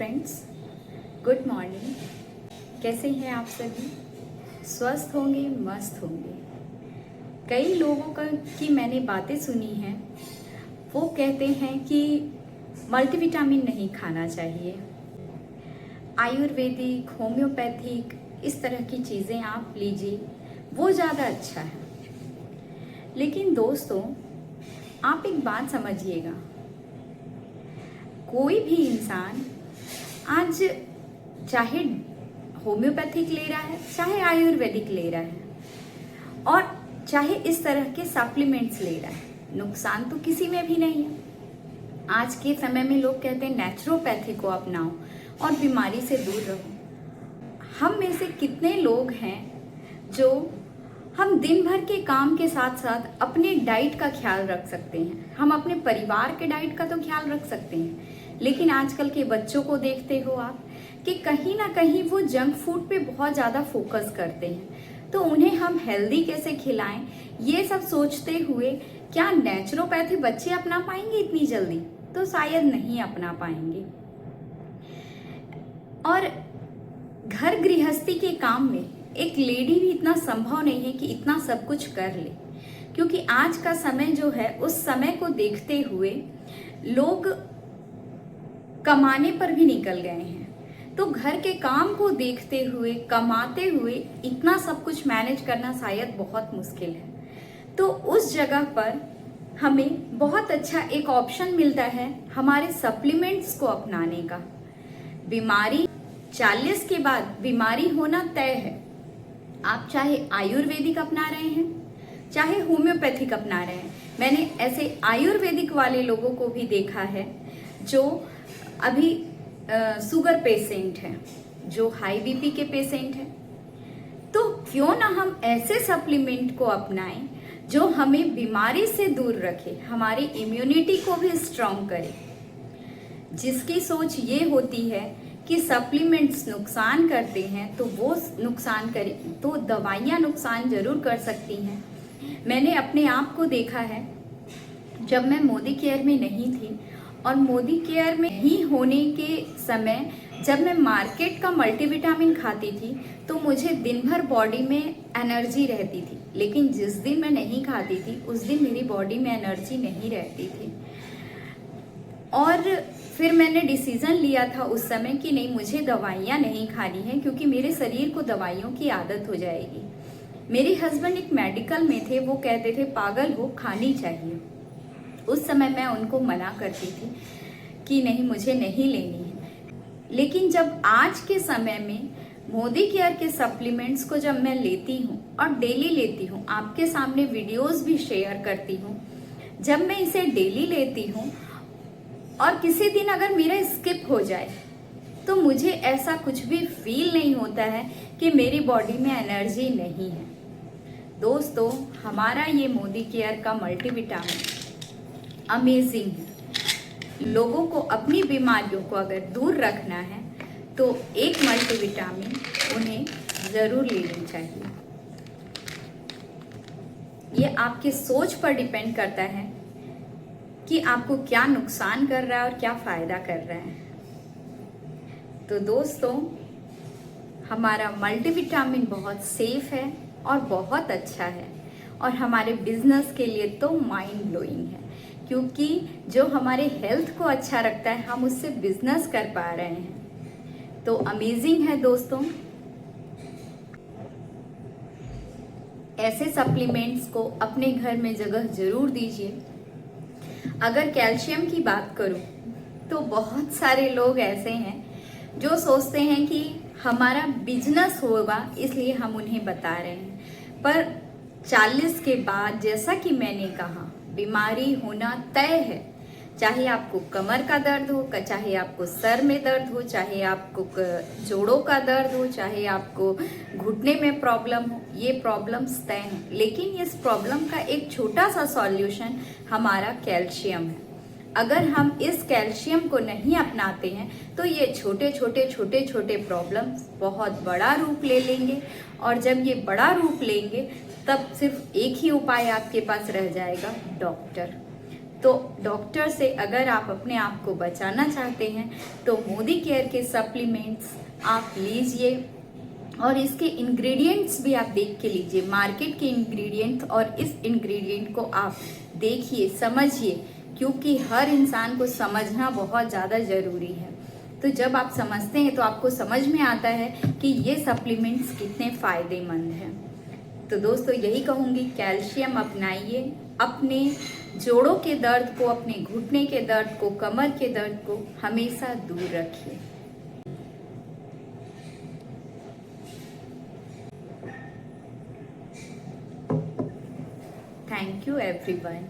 Friends, good morning. कैसे हैं आप सभी? स्वस्थ होंगे, मस्त होंगे। कई लोगों की मैंने बातें सुनी हैं, वो कहते हैं कि मल्टीविटामिन नहीं खाना चाहिए, आयुर्वेदिक, होम्योपैथिक इस तरह की चीज़ें आप लीजिए, वो ज़्यादा अच्छा है। लेकिन दोस्तों, आप एक बात समझिएगा, कोई भी इंसान आज चाहे होम्योपैथिक ले रहा है, चाहे आयुर्वेदिक ले रहा है और चाहे इस तरह के सप्लीमेंट्स ले रहा है, नुकसान तो किसी में भी नहीं है। आज के समय में लोग कहते हैं नेचुरोपैथी को अपनाओ और बीमारी से दूर रहो। हम में से कितने लोग हैं जो हम दिन भर के काम के साथ साथ अपने डाइट का ख्याल रख सकते हैं, हम अपने परिवार के डाइट का तो ख्याल रख सकते हैं, लेकिन आजकल के बच्चों को देखते हो आप कि कहीं ना कहीं वो जंक फूड पे बहुत ज़्यादा फोकस करते हैं। तो उन्हें हम हेल्दी कैसे खिलाएं, ये सब सोचते हुए क्या नेचुरोपैथी बच्चे अपना पाएंगे इतनी जल्दी? तो शायद नहीं अपना पाएंगे। और घर गृहस्थी के काम में एक लेडी भी इतना संभव नहीं है कि इतना सब कुछ कर ले, क्योंकि आज का समय जो है उस समय को देखते हुए लोग कमाने पर भी निकल गए हैं। तो घर के काम को देखते हुए, कमाते हुए इतना सब कुछ मैनेज करना शायद बहुत मुश्किल है। तो उस जगह पर हमें बहुत अच्छा एक ऑप्शन मिलता है हमारे सप्लीमेंट्स को अपनाने का। बीमारी 40 के बाद बीमारी होना तय है। आप चाहे आयुर्वेदिक अपना रहे हैं, चाहे होम्योपैथिक अपना रहे हैं। मैंने ऐसे आयुर्वेदिक वाले लोगों को भी देखा है जो अभी शुगर पेशेंट हैं, जो हाई बीपी के पेशेंट हैं। तो क्यों ना हम ऐसे सप्लीमेंट को अपनाएं जो हमें बीमारी से दूर रखे, हमारी इम्यूनिटी को भी स्ट्रांग करे। जिसकी सोच ये होती है कि सप्लीमेंट्स नुकसान करते हैं तो वो नुकसान करे, तो दवाइयाँ नुकसान जरूर कर सकती हैं। मैंने अपने आप को देखा है, जब मैं मोदी केयर में नहीं थी और मोदी केयर में ही होने के समय जब मैं मार्केट का मल्टीविटामिन खाती थी तो मुझे दिन भर बॉडी में एनर्जी रहती थी, लेकिन जिस दिन मैं नहीं खाती थी उस दिन मेरी बॉडी में एनर्जी नहीं रहती थी। और फिर मैंने डिसीजन लिया था उस समय कि नहीं, मुझे दवाइयाँ नहीं खानी है, क्योंकि मेरे शरीर को दवाइयों की आदत हो जाएगी। मेरे हस्बैंड एक मेडिकल में थे, वो कहते थे पागल हो, खानी चाहिए। उस समय मैं उनको मना करती थी कि नहीं, मुझे नहीं लेनी है। लेकिन जब आज के समय में मोदी केयर के सप्लीमेंट्स को जब मैं लेती हूँ और डेली लेती हूँ, आपके सामने वीडियोस भी शेयर करती हूँ, जब मैं इसे डेली लेती हूँ और किसी दिन अगर मेरा स्किप हो जाए तो मुझे ऐसा कुछ भी फील नहीं होता है कि मेरी बॉडी में एनर्जी नहीं है। दोस्तों, हमारा ये मोदी केयर का मल्टीविटामिन अमेजिंग है। लोगों को अपनी बीमारियों को अगर दूर रखना है तो एक मल्टीविटामिन उन्हें जरूर लेनी चाहिए। ये आपके सोच पर डिपेंड करता है कि आपको क्या नुकसान कर रहा है और क्या फायदा कर रहा है। तो दोस्तों, हमारा मल्टीविटामिन बहुत सेफ है और बहुत अच्छा है, और हमारे बिजनेस के लिए तो माइंड ब्लोइंग है, क्योंकि जो हमारे हेल्थ को अच्छा रखता है हम उससे बिजनेस कर पा रहे हैं। तो अमेजिंग है दोस्तों। ऐसे सप्लीमेंट्स को अपने घर में जगह जरूर दीजिए। अगर कैल्शियम की बात करूं तो बहुत सारे लोग ऐसे हैं जो सोचते हैं कि हमारा बिजनेस होगा इसलिए हम उन्हें बता रहे हैं, पर 40 के बाद जैसा कि मैंने कहा, बीमारी होना तय है। चाहे आपको कमर का दर्द हो, चाहे आपको सर में दर्द हो, चाहे आपको जोड़ों का दर्द हो, चाहे आपको घुटने में प्रॉब्लम हो, ये प्रॉब्लम्स तय हैं। लेकिन इस प्रॉब्लम का एक छोटा सा सॉल्यूशन हमारा कैल्शियम है। अगर हम इस कैल्शियम को नहीं अपनाते हैं तो ये छोटे छोटे प्रॉब्लम्स बहुत बड़ा रूप ले लेंगे, और जब ये बड़ा रूप लेंगे तब सिर्फ एक ही उपाय आपके पास रह जाएगा, डॉक्टर। तो डॉक्टर से अगर आप अपने आप को बचाना चाहते हैं तो मोदी केयर के सप्लीमेंट्स आप लीजिए, और इसके इंग्रेडिएंट्स भी आप देख के लीजिए, मार्केट के इंग्रेडिएंट्स और इस इंग्रेडिएंट को आप देखिए, समझिए, क्योंकि हर इंसान को समझना बहुत ज़्यादा ज़रूरी है। तो जब आप समझते हैं तो आपको समझ में आता है कि ये सप्लीमेंट्स कितने फ़ायदेमंद हैं। तो दोस्तों यही कहूँगी, कैल्शियम अपनाइए, अपने जोड़ों के दर्द को, अपने घुटने के दर्द को, कमर के दर्द को हमेशा दूर रखिए। Thank you everyone.